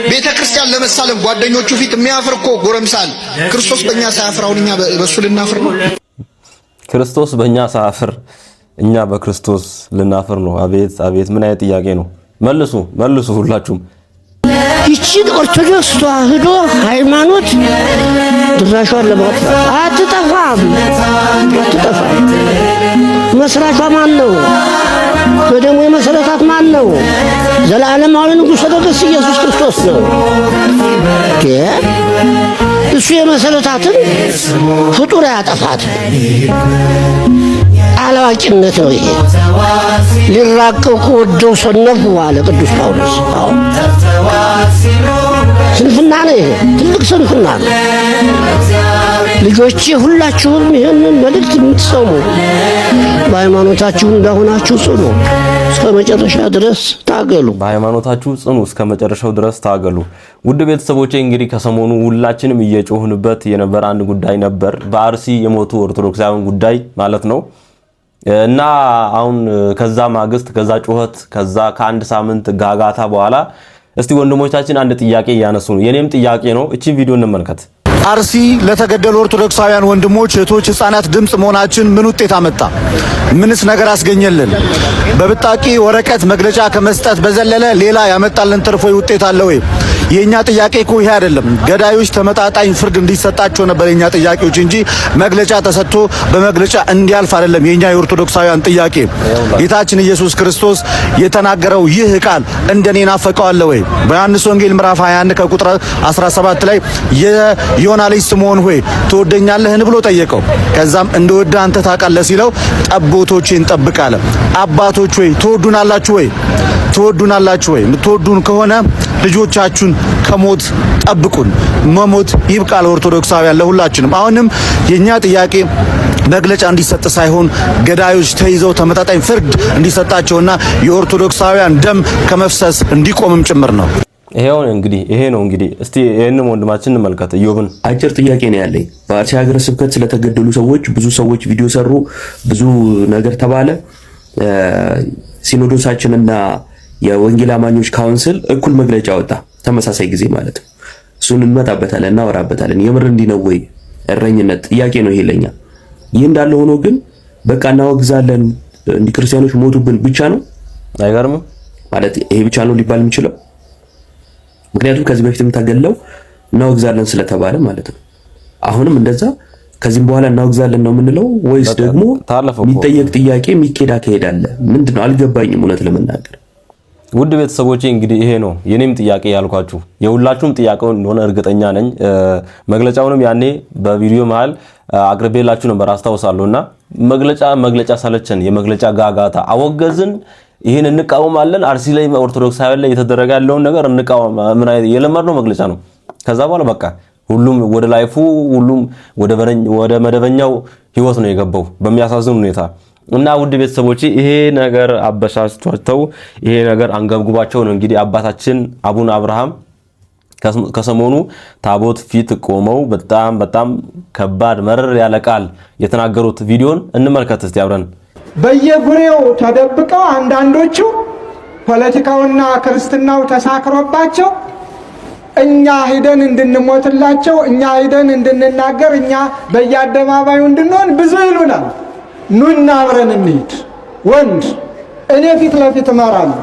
O: ቤተክርስቲያን ለመሳለም ጓደኞቹ ፊት የሚያፍር እኮ ጎረምሳል። ክርስቶስ በእኛ ሳያፍር አሁን እኛ በእሱ ልናፍር ነው?
A: ክርስቶስ በእኛ ሳያፍር እኛ በክርስቶስ ልናፍር ነው? አቤት አቤት! ምን አይነት ጥያቄ ነው? መልሱ ሁላችሁም።
U: ይቺ ኦርቶዶክስ ተዋህዶ ሃይማኖት ድራሿን ለማጥፋት አትጠፋም። መስራቿ ማን ነው? በደሙ የመሰረታት ማን ነው? ዘላለማዊ ንጉሠ ነገሥት ኢየሱስ ክርስቶስ ነው። እሱ የመሰረታትን ፍጡር ያጠፋት አላዋቂነት ነው ይሄ። ሊራቀቁ ወደው ሰነፉ አለ ቅዱስ ጳውሎስ። ስንፍና ነው ይሄ፣ ትልቅ ስንፍና ነው። ልጆቼ ሁላችሁም ይህንን መልእክት የምትሰሙ በሃይማኖታችሁ እንደሆናችሁ ጽኑ፣ እስከ መጨረሻ ድረስ ታገሉ።
A: በሃይማኖታችሁ ጽኑ፣ እስከ መጨረሻው ድረስ ታገሉ። ውድ ቤተሰቦቼ እንግዲህ ከሰሞኑ ሁላችንም እየጮህንበት የነበረ አንድ ጉዳይ ነበር፣ በአርሲ የሞቱ ኦርቶዶክሳውያን ጉዳይ ማለት ነው። እና አሁን ከዛ ማግስት ከዛ ጩኸት ከዛ ከአንድ ሳምንት ጋጋታ በኋላ እስቲ ወንድሞቻችን አንድ ጥያቄ እያነሱ ነው። የኔም ጥያቄ ነው። እቺ ቪዲዮ እንመልከት።
V: አርሲ ለተገደሉ ኦርቶዶክሳውያን ወንድሞች፣ እህቶች፣ ህፃናት ድምጽ መሆናችን ምን ውጤት አመጣ? ምንስ ነገር አስገኘልን? በብጣቂ ወረቀት መግለጫ ከመስጠት በዘለለ ሌላ ያመጣልን ትርፎ ውጤት አለ ወይ? የኛ ጥያቄ እኮ ይሄ አይደለም። ገዳዮች ተመጣጣኝ ፍርድ እንዲሰጣቸው ነበር የኛ ጥያቄዎች እንጂ መግለጫ ተሰጥቶ በመግለጫ እንዲያልፍ አይደለም የኛ የኦርቶዶክሳውያን ጥያቄ። ጌታችን ኢየሱስ ክርስቶስ የተናገረው ይህ ቃል እንደኔ ናፈቀዋል ወይ? በዮሐንስ ወንጌል ምዕራፍ 21 ከቁጥር 17 ላይ የዮና ልጅ ስምዖን ሆይ ትወደኛለህን ብሎ ጠየቀው። ከዛም እንደወደ አንተ ታውቃለህ ሲለው ጠቦቶቼን ጠብቅ አለ። አባቶች ወይ ትወዱናላችሁ ወይ? ትወዱናላችሁ ወይ? የምትወዱን ከሆነ ልጆቻችሁን ከሞት ጠብቁን። መሞት ይብቃል ኦርቶዶክሳውያን ለሁላችንም። አሁንም የኛ ጥያቄ መግለጫ እንዲሰጥ ሳይሆን ገዳዮች ተይዘው ተመጣጣኝ ፍርድ እንዲሰጣቸውና የኦርቶዶክሳውያን ደም ከመፍሰስ እንዲቆምም ጭምር ነው።
A: ይሄ ነው እንግዲህ እስቲ ይሄንን ወንድማችን እንመልከት። ኢዮብን
W: አጭር ጥያቄ ነው ያለኝ። በአርሲ ሀገረ ስብከት ስለተገደሉ ሰዎች ብዙ ሰዎች ቪዲዮ ሰሩ፣ ብዙ ነገር ተባለ። ሲኖዶሳችንና የወንጌል አማኞች ካውንስል እኩል መግለጫ ወጣ፣ ተመሳሳይ ጊዜ ማለት ነው። እሱን እንመጣበታለን፣ እናወራበታለን። የምር እንዲህ ነው ወይ? እረኝነት ጥያቄ ነው ይሄ ለኛ። ይህ እንዳለ ሆኖ ግን በቃ እናወግዛለን፣ እንዲህ ክርስቲያኖች ሞቱብን ብቻ ነው።
A: አይገርምም
W: ማለት ይሄ ብቻ ነው ሊባል የሚችለው? ምክንያቱም ከዚህ በፊትም ተገለው እናወግዛለን ስለተባለ ማለት ነው። አሁንም እንደዛ ከዚህም በኋላ እናወግዛለን ነው የምንለው ወይስ ደግሞ የሚጠየቅ ጥያቄ የሚኬድ አካሄድ አለ? ምንድነው? አልገባኝም እውነት ለመናገር።
A: ውድ ቤተሰቦቼ እንግዲህ ይሄ ነው የኔም ጥያቄ ያልኳችሁ፣ የሁላችሁም ጥያቄው እንደሆነ እርግጠኛ ነኝ። መግለጫውንም ያኔ በቪዲዮ መሃል አቅርቤላችሁ ነበር አስታውሳለሁና መግለጫ ሰለቸን፣ የመግለጫ ጋጋታ አወገዝን፣ ይሄን እንቃወማለን፣ አርሲ ላይ ኦርቶዶክሳውያን ላይ የተደረገ ያለውን ነገር እንቃወም፣ ምን አይነት የለመድነው መግለጫ ነው። ከዛ በኋላ በቃ ሁሉም ወደ ላይፉ፣ ሁሉም ወደ መደበኛው ህይወት ነው የገባው በሚያሳዝን ሁኔታ። እና ውድ ቤተሰቦቼ ይሄ ነገር አበሳጭቷቸው፣ ይሄ ነገር አንገብግባቸው ነው እንግዲህ አባታችን አቡነ አብርሃም ከሰሞኑ ታቦት ፊት ቆመው በጣም ከባድ መረር ያለ ቃል የተናገሩት ቪዲዮን እንመልከት እስቲ አብረን።
C: በየጉሬው ተደብቀው አንዳንዶቹ ፖለቲካውና ክርስትናው ተሳክሮባቸው እኛ ሄደን እንድንሞትላቸው እኛ ሄደን እንድንናገር እኛ በየአደባባዩ እንድንሆን ብዙ ይሉናል። ኑና አብረን እንሂድ። ወንድ እኔ ፊት ለፊት እመራለሁ።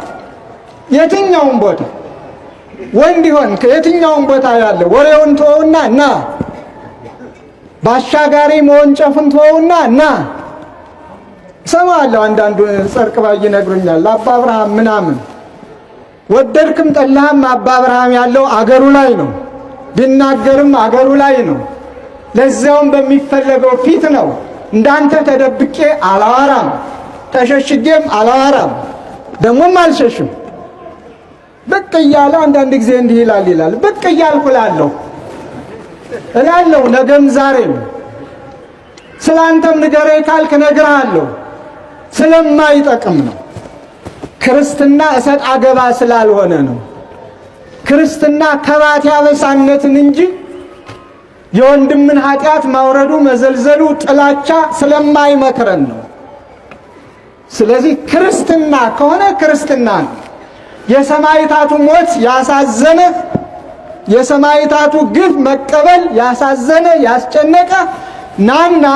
C: የትኛውም ቦታ ወንድ ይሆን ከየትኛውም ቦታ ያለ ወሬውን ተወውና ና፣ ባሻጋሪ መወንጨፍን ተወውና ና። ሰማለሁ አንዳንዱ ጸርቅ ባይ ይነግሩኛል። አባ አብርሃም ምናምን ወደድክም ጠላህም አባ አብርሃም ያለው አገሩ ላይ ነው፣ ቢናገርም አገሩ ላይ ነው። ለዛውም በሚፈለገው ፊት ነው። እንዳንተ ተደብቄ አላወራም፣ ተሸሽጌም አላወራም፣ ደሞም አልሸሽም። ብቅ እያለ አንዳንድ ጊዜ እንዲህ ይላል ብቅ እያልኩ እላለሁ ነገም ዛሬም። ስላንተም ንገረኝ ካልክ እነግርሃለሁ። ስለማይጠቅም ነው። ክርስትና እሰጥ አገባ ስላልሆነ ነው። ክርስትና ከባት ያበሳነትን እንጂ የወንድምን ኃጢአት ማውረዱ መዘልዘሉ ጥላቻ ስለማይመክረን ነው። ስለዚህ ክርስትና ከሆነ ክርስትና ነው። የሰማዕታቱ ሞት ያሳዘነ፣ የሰማዕታቱ ግፍ መቀበል ያሳዘነ ያስጨነቀ ናና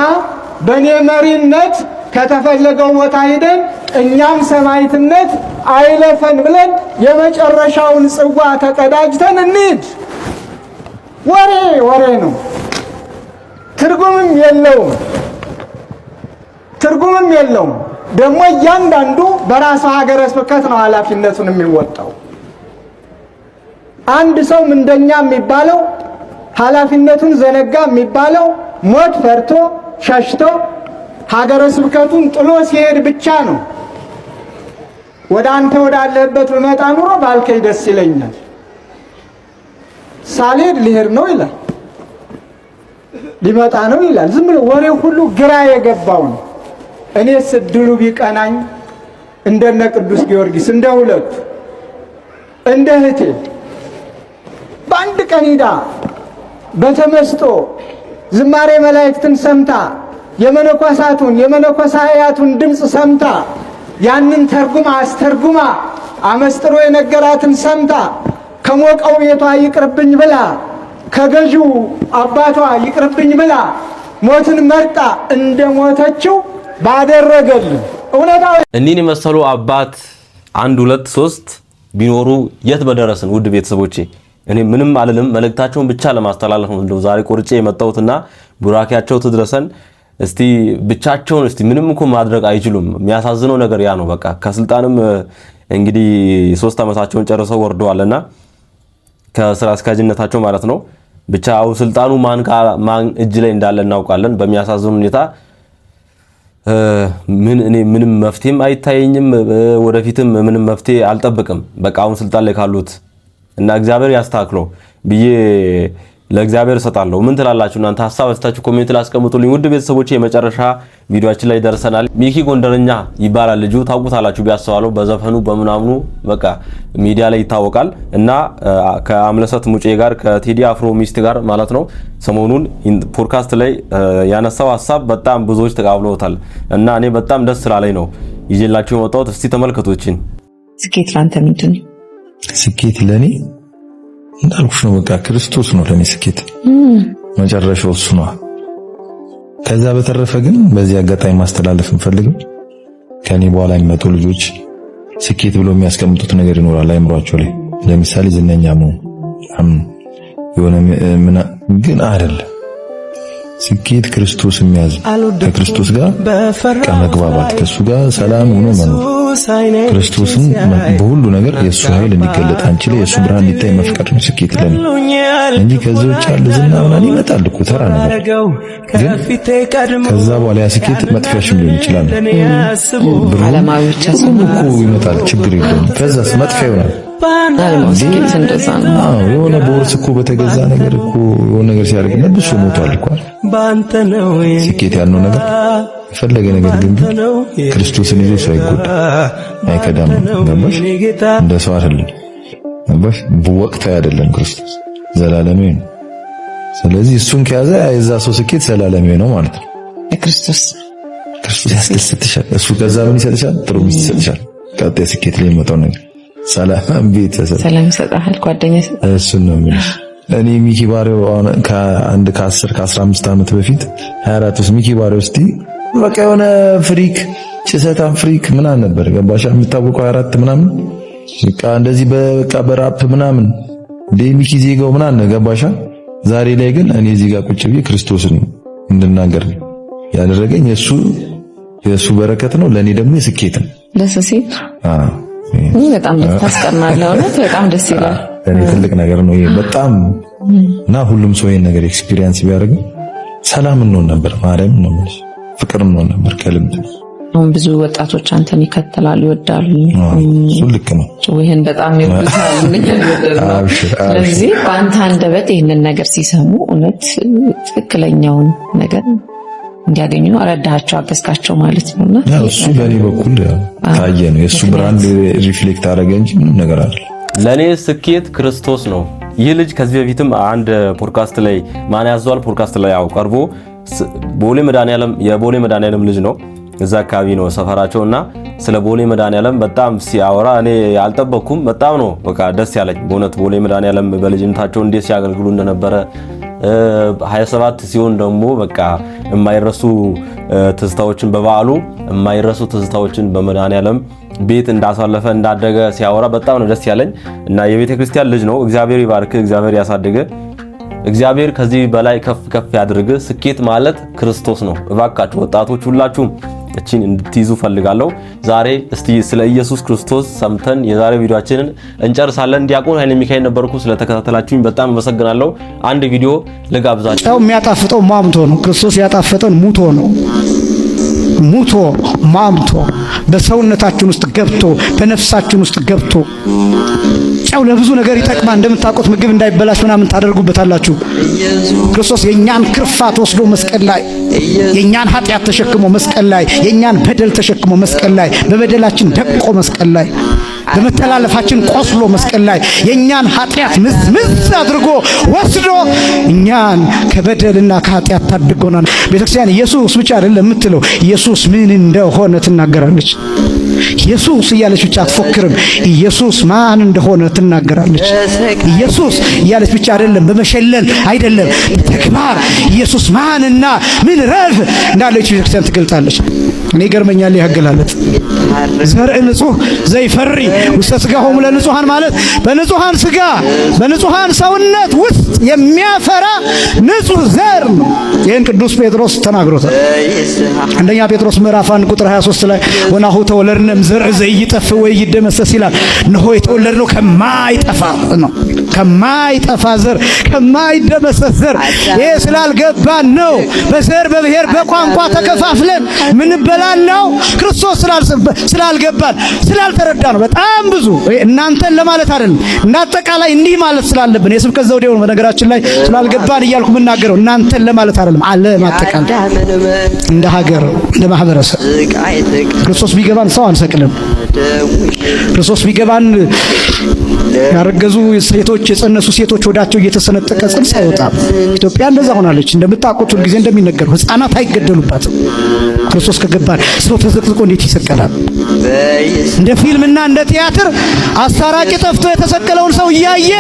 C: በኔ መሪነት ከተፈለገው ቦታ ሄደን እኛም ሰማዕትነት አይለፈን ብለን የመጨረሻውን ጽዋ ተቀዳጅተን እንሂድ። ወሬ ነው፣ ትርጉምም የለውም። ደግሞ እያንዳንዱ በራሱ ሀገረ ስብከት ነው ኃላፊነቱን የሚወጣው። አንድ ሰው ምንደኛ የሚባለው ኃላፊነቱን ዘነጋ የሚባለው ሞት ፈርቶ ሸሽቶ ሀገረ ስብከቱን ጥሎ ሲሄድ ብቻ ነው። ወደ አንተ ወዳለህበት በመጣ ኑሮ ባልከኝ ደስ ይለኛል፣ ሳልሄድ ሊሄድ ነው ይላል፣ ሊመጣ ነው ይላል። ዝም ብሎ ወሬው ሁሉ ግራ የገባው ነው። እኔስ እድሉ ቢቀናኝ እንደነ ቅዱስ ጊዮርጊስ እንደ ሁለቱ እንደ እህቴ በአንድ ቀን ሂዳ በተመስጦ ዝማሬ መላእክትን ሰምታ የመነኮሳቱን የመነኮሳያቱን ድምፅ ሰምታ ያንን ተርጉማ አስተርጉማ አመስጥሮ የነገራትን ሰምታ ከሞቀው ቤቷ ይቅርብኝ ብላ ከገዢው አባቷ ይቅርብኝ ብላ ሞትን መርጣ እንደሞተችው ባደረገልን እውነታው
A: እኒን የመሰሉ አባት 1 2 3 ቢኖሩ የት በደረስን። ውድ ቤተሰቦቼ እኔ ምንም አልልም፣ መልእክታቸውን ብቻ ለማስተላለፍ ነው እንደው ዛሬ ቆርጬ የመጣሁትና ቡራኪያቸው ትድረሰን። እስቲ ብቻቸውን እስቲ ምንም እኮ ማድረግ አይችሉም። የሚያሳዝነው ነገር ያ ነው። በቃ ከስልጣንም እንግዲህ 3 ዓመታቸውን ጨርሰው ወርደዋልና ከስራ አስኪያጅነታቸው ማለት ነው። ብቻ አው ስልጣኑ ማን እጅ ላይ እንዳለ እናውቃለን። በሚያሳዝን ሁኔታ እኔ ምንም መፍትሄም አይታየኝም፣ ወደፊትም ምንም መፍትሄ አልጠብቅም። በቃ አሁን ስልጣን ላይ ካሉት እና እግዚአብሔር ያስተካክለው ብዬ ለእግዚአብሔር ሰጣለሁ። ምን ትላላችሁ እናንተ? ሐሳብ አስተያየታችሁ ኮሜንት ላይ አስቀምጡልኝ። ውድ ቤተሰቦቼ የመጨረሻ ቪዲዮአችን ላይ ደርሰናል። ሚኪ ጎንደረኛ ይባላል ልጁ፣ ታውቁታላችሁ ቢያስተዋለው በዘፈኑ በምናምኑ በቃ ሚዲያ ላይ ይታወቃል። እና ከአምለሰት ሙጬ ጋር ከቴዲ አፍሮ ሚስት ጋር ማለት ነው ሰሞኑን ፖድካስት ላይ ያነሳው ሐሳብ በጣም ብዙዎች ተቃብለውታል። እና እኔ በጣም ደስ ስላለኝ ነው ይዤላችሁ የመጣሁት። እስቲ ተመልከቱችን።
D: ስኬት ላንተ ምንድን ነው?
E: ስኬት ለኔ እንዳልኩሽ ነው። በቃ ክርስቶስ ነው ለኔ ስኬት፣ መጨረሻው እሱ ነው። ከዛ በተረፈ ግን በዚህ አጋጣሚ ማስተላለፍ እንፈልግም ከኔ በኋላ የሚመጡ ልጆች ስኬት ብሎ የሚያስቀምጡት ነገር ይኖራል አይምሯቸው ላይ። ለምሳሌ ዝነኛ መሆን የሆነ ግን አይደለም። ስኬት ክርስቶስ የሚያዝ ከክርስቶስ ጋር ከመግባባት ከሱ ጋር ሰላም ሆኖ መኖር ክርስቶስን በሁሉ ነገር የሱ ኃይል እንዲገለጥ አንቺ ላይ የሱ ብርሃን እንዲታይ መፍቀድ ነው ስኬት ለኔ እንጂ ከዚህ ውጭ ያለ ዝና ምናምን ይመጣል እኮ ተራ ነገር። ግን ከዛ በኋላ ያ ስኬት መጥፊያሽም ሊሆን ይችላል።
D: ዓለማዊ ብቻ
E: እኮ ይመጣል፣ ችግር የለውም። ከዛስ መጥፊያ ይሆናል።
D: ስኬት እንደዛ ነው።
E: የሆነ ቦርስ እኮ በተገዛ ነገር እኮ የሆነ ነገር ሲያደርግበት ብዙ ሞቷል እኮ። ስኬት ያልነው ነገር የፈለገ ነገር ግን ክርስቶስን ይዞ ሰው አይጎዳ አይከዳም። ገባሽ? እንደ ሰው አይደለም። ገባሽ? በወቅታዊ አይደለም ክርስቶስ ዘላለማዊ ነው። ስለዚህ እሱን ከያዘ የዛ ሰው ስኬት ዘላለማዊ ነው ማለት ነው።
D: ክርስቶስ
E: ያስደስትሻል። እሱ ከዛ ምን ይሰጥሻል? ጥሩ ሚስት ይሰጥሻል። ቀጣይ ስኬት ላይ የሚመጣው ነገር ሰላም፣ ቤተሰብ
D: ሰላም ይሰጣል፣ ጓደኛ ይሰጣል።
E: እሱ ነው የሚልሽ። እኔ ሚኪ ባሪው ከ10 ከ15 ዓመት በፊት 24 ውስጥ ሚኪ ባሪው እስቲ በቃ የሆነ ፍሪክ ጭሰታም ፍሪክ ምናምን ነበር። ገባሻ? የሚታወቀው 24 ምናምን በቃ እንደዚህ በቃ በራፕ ምናምን ሚኪ ዜጋው ምናምን ገባሻ? ዛሬ ላይ ግን እኔ እዚህ ጋር ቁጭ ብዬ ክርስቶስን እንድናገር ያደረገኝ የሱ በረከት ነው። ለኔ ደግሞ የስኬት ነው።
D: ደስ ሲል በጣም ታስቀናለህ። እውነት በጣም ደስ ይላል።
E: ለኔ ትልቅ ነገር ነው ይሄ በጣም እና ሁሉም ሰው ይሄን ነገር ኤክስፒሪየንስ ቢያደርግ ሰላም እንሆን ነበር። ማርያም ነው ማለት ፍቅር እንሆን ነበር ከልብ።
D: አሁን ብዙ ወጣቶች አንተን ይከተላሉ፣ ይወዳሉ።
E: እሱ ልክ ነው።
D: ይሄን በጣም ይወዳሉ። ስለዚህ በአንተ አንደበት ይሄንን ነገር ሲሰሙ እውነት ትክክለኛውን ነገር እንዲያገኙ አረዳቸው፣ አገዝካቸው ማለት ነውና
E: እሱ በእኔ በኩል ታየ ነው። የሱ ብራንድ ሪፍሌክት አደረገ እንጂ ምንም ነገር አይደለም።
A: ለኔ ስኬት ክርስቶስ ነው። ይህ ልጅ ከዚህ በፊትም አንድ ፖድካስት ላይ ማን ያዟል ፖድካስት ላይ ያው ቀርቦ የቦሌ መድኃኒዓለም ልጅ ነው። እዛ አካባቢ ነው ሰፈራቸውና ስለ ቦሌ መድኃኒዓለም በጣም ሲያወራ እኔ ያልጠበቅኩም። በጣም ነው በቃ ደስ ያለኝ በእውነት ቦሌ መድኃኒዓለም በልጅነታቸው እንዴት ሲያገልግሉ እንደነበረ 27 ሲሆን ደግሞ በቃ የማይረሱ ትዝታዎችን በበዓሉ የማይረሱ ትዝታዎችን በመድኃኒዓለም ቤት እንዳሳለፈ እንዳደገ ሲያወራ በጣም ነው ደስ ያለኝ እና የቤተ ክርስቲያን ልጅ ነው። እግዚአብሔር ይባርክ፣ እግዚአብሔር ያሳድግ፣ እግዚአብሔር ከዚህ በላይ ከፍ ከፍ ያድርግ። ስኬት ማለት ክርስቶስ ነው። እባካችሁ ወጣቶች ሁላችሁም እቺን እንድትይዙ ፈልጋለሁ። ዛሬ እስቲ ስለ ኢየሱስ ክርስቶስ ሰምተን የዛሬ ቪዲዮአችንን እንጨርሳለን። ዲያቆን ኃይለ ሚካኤል ነበርኩ። ስለተከታተላችሁኝ በጣም አመሰግናለሁ። አንድ ቪዲዮ ልጋብዛችሁ።
B: ጨው የሚያጣፍጠው ማምቶ ነው። ክርስቶስ ያጣፈጠን ሙቶ ነው። ሙቶ ማምቶ በሰውነታችን ውስጥ ገብቶ በነፍሳችን ውስጥ ገብቶ ጨው ለብዙ ነገር ይጠቅማል። እንደምታውቁት ምግብ እንዳይበላሽ ምናምን ታደርጉበታላችሁ። ክርስቶስ የኛን ክርፋት ወስዶ መስቀል ላይ የኛን ኃጢአት ተሸክሞ መስቀል ላይ የኛን በደል ተሸክሞ መስቀል ላይ በበደላችን ደቆ መስቀል ላይ በመተላለፋችን ቆስሎ መስቀል ላይ የኛን ኃጢአት ምዝ አድርጎ ወስዶ እኛን ከበደልና ከኃጢአት ታድጎናል። ቤተክርስቲያን ኢየሱስ ብቻ አይደለም የምትለው፣ ኢየሱስ ምን እንደሆነ ትናገራለች። ኢየሱስ እያለች ብቻ አትፎክርም። ኢየሱስ ማን እንደሆነ ትናገራለች። ኢየሱስ እያለች ብቻ አይደለም፣ በመሸለል አይደለም፣ በተግባር ኢየሱስ ማንና ምን ረፍ እንዳለች ቤተክርስቲያን ትገልጣለች። እኔ ገርመኛል ያገላለት ዘርእ ንጹህ ዘይፈሪ ውስተ ሥጋሆሙ ለንጹሃን ማለት በንጹሃን ሥጋ በንጹሃን ሰውነት ውስጥ የሚያፈራ ንጹህ ዘር ነው። ይህን ቅዱስ ጴጥሮስ ተናግሮታል። አንደኛ ጴጥሮስ ምዕራፍ 1 ቁጥር 23 ላይ ወናሁ ተወለድነም ዘርእ ዘይጠፍ ወይ ይደመሰስ ይላል። እነሆ የተወለድነው ከማይጠፋ ነው፣ ከማይጠፋ ዘር፣ ከማይደመሰስ ዘር። ይሄ ስላልገባን ነው በዘር በብሔር በቋንቋ ተከፋፍለን ምን በላናው ክርስቶስ ስላልገባን ስላልተረዳ ነው። በጣም ብዙ እናንተን ለማለት አይደለም እንዳጠቃላይ እንዲህ ማለት ስላለብን የስብከት ዘውዴው ነው። በነገራችን ላይ ስላልገባን እያልኩ የምናገረው እናንተን ለማለት አይደለም፣ ዓለም አጠቃላይ እንደ ሀገር እንደ ማህበረሰብ ክርስቶስ ቢገባን ሰው አንሰቅልም። ክርስቶስ ቢገባን ያረገዙ ሴቶች የጸነሱ ሴቶች ወዳቸው እየተሰነጠቀ ጽንስ አይወጣም። ኢትዮጵያ እንደዛ ሆናለች። እንደምታውቁት ሁሉ ጊዜ እንደሚነገረው ሕፃናት አይገደሉባትም። ክርስቶስ ከገባን ሰው ተዘቅዝቆ እንዴት ይሰቀላል? እንደ ፊልምና እንደ ቲያትር አስታራቂ ጠፍቶ የተሰቀለውን ሰው እያየ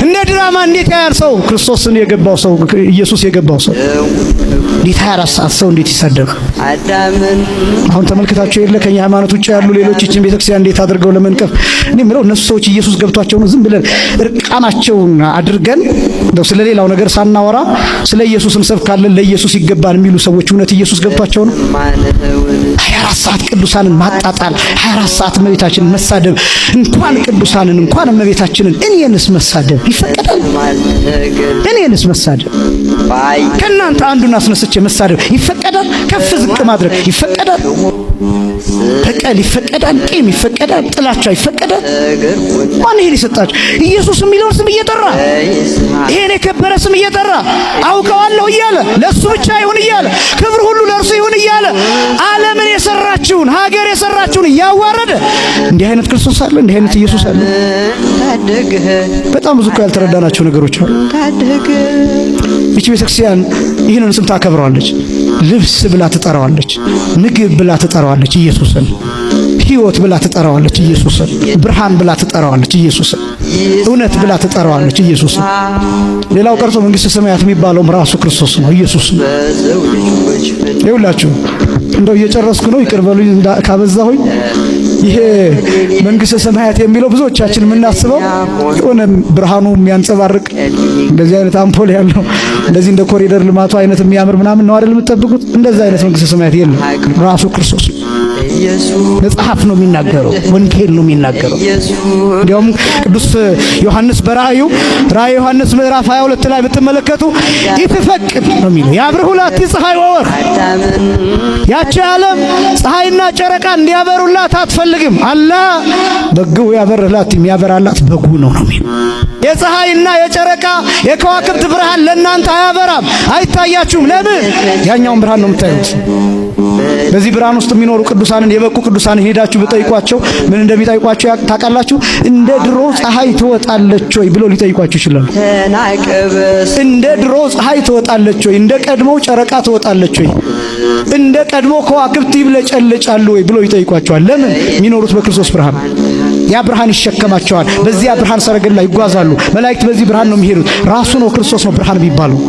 B: እንደ ድራማ እንዴት ያያል ሰው? ክርስቶስን የገባው ሰው ኢየሱስ የገባው ሰው እንዴት 24 ሰዓት ሰው እንዴት ይሳደባል? አሁን ተመልክታችሁ የለ ከኛ ሃይማኖት ውጭ ያሉ ሌሎች እቺን ቤተክርስቲያን እንዴት አድርገው ለመንቀፍ እኔ ምለው እነሱ ሰዎች ኢየሱስ ገብቷቸው ነው ዝም ብለን እርቃናቸውን አድርገን እንደው ስለሌላው ነገር ሳናወራ ስለ ኢየሱስ እንሰብካለን ለኢየሱስ ይገባል የሚሉ ሰዎች እውነት ኢየሱስ ገብቷቸው ነው? 24 ሰዓት ቅዱሳንን ማጣጣል፣ 24 ሰዓት እመቤታችንን መሳደብ፣ እንኳን ቅዱሳንን እንኳን እመቤታችንን እኔንስ መሳደብ ይፈቀዳል? እኔንስ መሳደብ ከእናንተ አንዱን አስነስቼ መሳደብ ይፈቀዳል? ከፍ ዝቅ ማድረግ ይፈቀዳል? በቀል ይፈቀዳል? ቂም ይፈቀዳል? ጥላቻ ይፈቀዳል? ማን ይሄን ይሰጣችሁ? ኢየሱስ የሚለውን ስም እየጠራ ይሄን የከበረ ስም እየጠራ አውቀዋለሁ እያለ ለሱ ብቻ ይሁን እያለ ክብር ሁሉ ለእርሱ ይሁን እያለ ዓለምን የሰራችውን ሀገር የሰራችውን
F: እያዋረደ እንዲህ አይነት ክርስቶስ አለ፣ እንዲህ አይነት ኢየሱስ አለ። በጣም ብዙ ያልተረዳናቸው ነገሮች አሉ። ይህች ቤተክርስቲያን ይህንን ስም ታከብረዋለች። ልብስ ብላ ትጠራዋለች፣ ምግብ ብላ ትጠራዋለች ኢየሱስን፣ ሕይወት ብላ ትጠራዋለች ኢየሱስን፣ ብርሃን ብላ ትጠራዋለች ኢየሱስን፣ እውነት ብላ ትጠራዋለች ኢየሱስን። ሌላው ቀርቶ መንግስተ ሰማያት የሚባለውም ራሱ ክርስቶስ ነው፣ ኢየሱስ ነው። ይኸውላችሁ እንደው እየጨረስኩ ነው፣ ይቅር በሉኝ ካበዛሁኝ። ይሄ መንግስተ ሰማያት የሚለው ብዙዎቻችን የምናስበው የሆነ ብርሃኑ የሚያንጸባርቅ እንደዚህ አይነት አምፖል ያለው እንደዚህ እንደ ኮሪደር ልማቱ አይነት የሚያምር ምናምን ነው አይደል የምትጠብቁት? እንደዛ አይነት መንግስተ ሰማያት የለም። ራሱ ክርስቶስ መጽሐፍ ነው የሚናገረው፣ ወንጌል ነው የሚናገረው። እንዲያውም ቅዱስ ዮሐንስ በራእዩ ራእይ ዮሐንስ ምዕራፍ 22 ላይ ብትመለከቱ ይትፈቅድ ነው የሚለው ያብርሁ ላቲ ፀሐይ ወወር፣ ያቺ ዓለም ፀሐይና ጨረቃ እንዲያበሩላት አትፈልግም። አላ በጉ ያበርላት የሚያበራላት በጉ ነው የሚለው። የፀሐይና የጨረቃ የከዋክብት ብርሃን ለእናንተ አያበራም፣ አይታያችሁም። ለምን? ያኛውን ብርሃን ነው የምታዩት። በዚህ ብርሃን ውስጥ የሚኖሩ ቅዱሳንን የበቁ ቅዱሳንን ሄዳችሁ ብጠይቋቸው ምን እንደሚጠይቋቸው ታውቃላችሁ? እንደ ድሮ ፀሐይ ትወጣለች ወይ ብለው ሊጠይቋችሁ ይችላሉ። እንደ ድሮ ፀሐይ ትወጣለች ወይ? እንደ ቀድሞው ጨረቃ ትወጣለች ወይ? እንደ ቀድሞ ከዋክብት ይብለጨለጫሉ ወይ ብለው ይጠይቋቸዋል። ለምን? የሚኖሩት በክርስቶስ ብርሃን። ያ ብርሃን ይሸከማቸዋል። በዚያ ብርሃን ሰረገላ ይጓዛሉ። መላእክት በዚህ ብርሃን ነው የሚሄዱት። ራሱ ነው ክርስቶስ ነው ብርሃን የሚባለው።